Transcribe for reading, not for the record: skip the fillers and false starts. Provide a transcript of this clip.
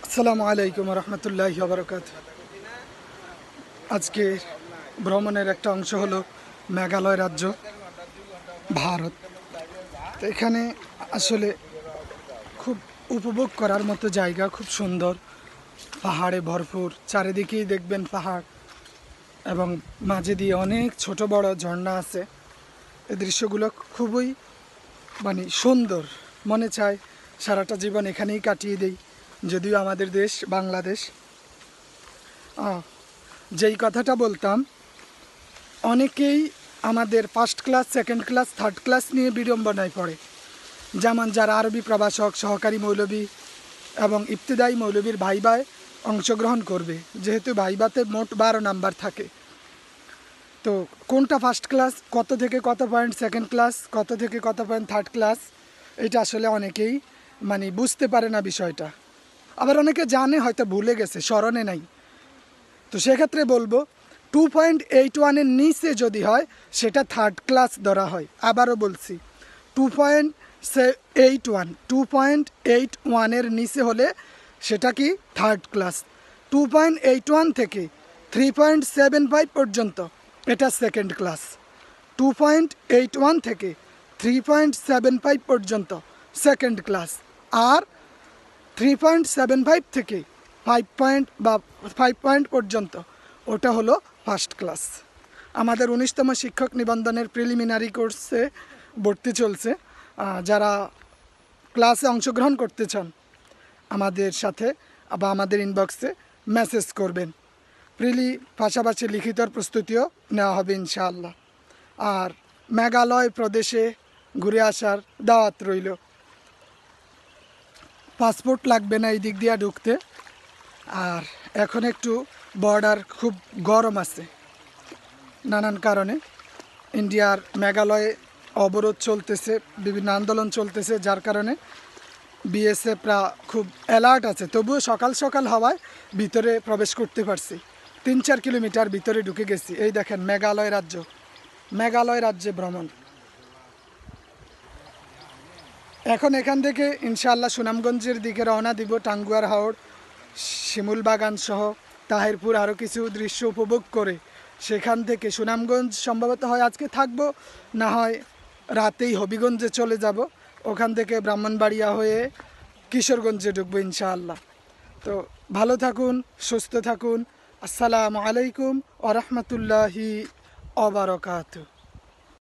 আসসালামু আলাইকুম রহমতুল্লাহি ওয়া বারাকাতুহু। আজকে ভ্রমণের একটা অংশ হলো মেঘালয় রাজ্য, ভারত। তো এখানে আসলে খুব উপভোগ করার মতো জায়গা, খুব সুন্দর, পাহাড়ে ভরপুর, চারিদিকেই দেখবেন পাহাড় এবং মাঝে দিয়ে অনেক ছোট বড় ঝর্ণা আছে। এই দৃশ্যগুলো খুবই সুন্দর, মনে চায় সারাটা জীবন এখানেই কাটিয়ে দেই। যদিও আমাদের দেশ বাংলাদেশ। যেই কথাটা বলতাম, অনেকেই আমাদের first class, second class, third class নিয়ে বিড়ম্বনায় পড়ে। যেমন যারা আরবি প্রভাষক, সহকারী মৌলবী এবং ইবতেদায়ী মৌলবীর ভাইবায় অংশগ্রহণ করবে, যেহেতু ভাইবাতে মোট 12 নাম্বার থাকে। তো কোনটা ফার্স্ট ক্লাস, কত থেকে কত পয়েন্ট সেকেন্ড ক্লাস, কত থেকে কত পয়েন্ট থার্ড ক্লাস, এটা আসলে অনেকেই বুঝতে পারে না বিষয়টা। আবার অনেকে জানে, হয়তো ভুলে গেছে, স্মরণে নাই। তো সেক্ষেত্রে বলবো 2.81-এর নিচে যদি হয় সেটা থার্ড ক্লাস ধরা হয়। আবারও বলছি, 2.81-2.81-এর নিচে হলে সেটা কি থার্ড ক্লাস। 2.81 থেকে 3.75 পর্যন্ত এটা সেকেন্ড ক্লাস। 2.81 থেকে 3.75 পর্যন্ত সেকেন্ড ক্লাস। আর 3.75 থেকে 5 পয়েন্ট পর্যন্ত ওটা হলো ফার্স্ট ক্লাস। আমাদের 19তম শিক্ষক নিবন্ধনের প্রিলিমিনারি কোর্সে ভর্তি চলছে। যারা ক্লাসে অংশগ্রহণ করতে চান আমাদের সাথে বা আমাদের ইনবক্সে মেসেজ করবেন। পাশাপাশি লিখিত প্রস্তুতিও নেওয়া হবে ইনশাআল্লাহ। আর মেঘালয় প্রদেশে ঘুরে আসার দাওয়াত রইল। পাসপোর্ট লাগবে না এই দিক দিয়ে ঢুকতে। আর এখন একটু বর্ডার খুব গরম আছে নানান কারণে। ইন্ডিয়ার মেঘালয়ে অবরোধ চলতেছে, বিভিন্ন আন্দোলন চলতেছে, যার কারণে বিএসএফরা খুব অ্যালার্ট আছে। তবুও সকাল সকাল হওয়ায় ভিতরে প্রবেশ করতে পারছি। 3-4 কিলোমিটার ভিতরে ঢুকে গেছি। এই দেখেন মেঘালয় রাজ্যে ভ্রমণ। এখন এখান থেকে ইনশাআল্লাহ সুনামগঞ্জের দিকে রওনা দিব। টাঙ্গুয়ার হাওড়, শিমুল বাগান সহ তাহিরপুর আরও কিছু দৃশ্য উপভোগ করে সেখান থেকে সুনামগঞ্জ সম্ভবত হয় আজকে থাকবো, না হয় রাতেই হবিগঞ্জে চলে যাব। ওখান থেকে ব্রাহ্মণবাড়িয়া হয়ে কিশোরগঞ্জে ঢুকবো ইনশাআল্লাহ। তো ভালো থাকুন, সুস্থ থাকুন। আসসালামু আলাইকুম ওয়া রাহমাতুল্লাহি ওয়া বারাকাতুহু।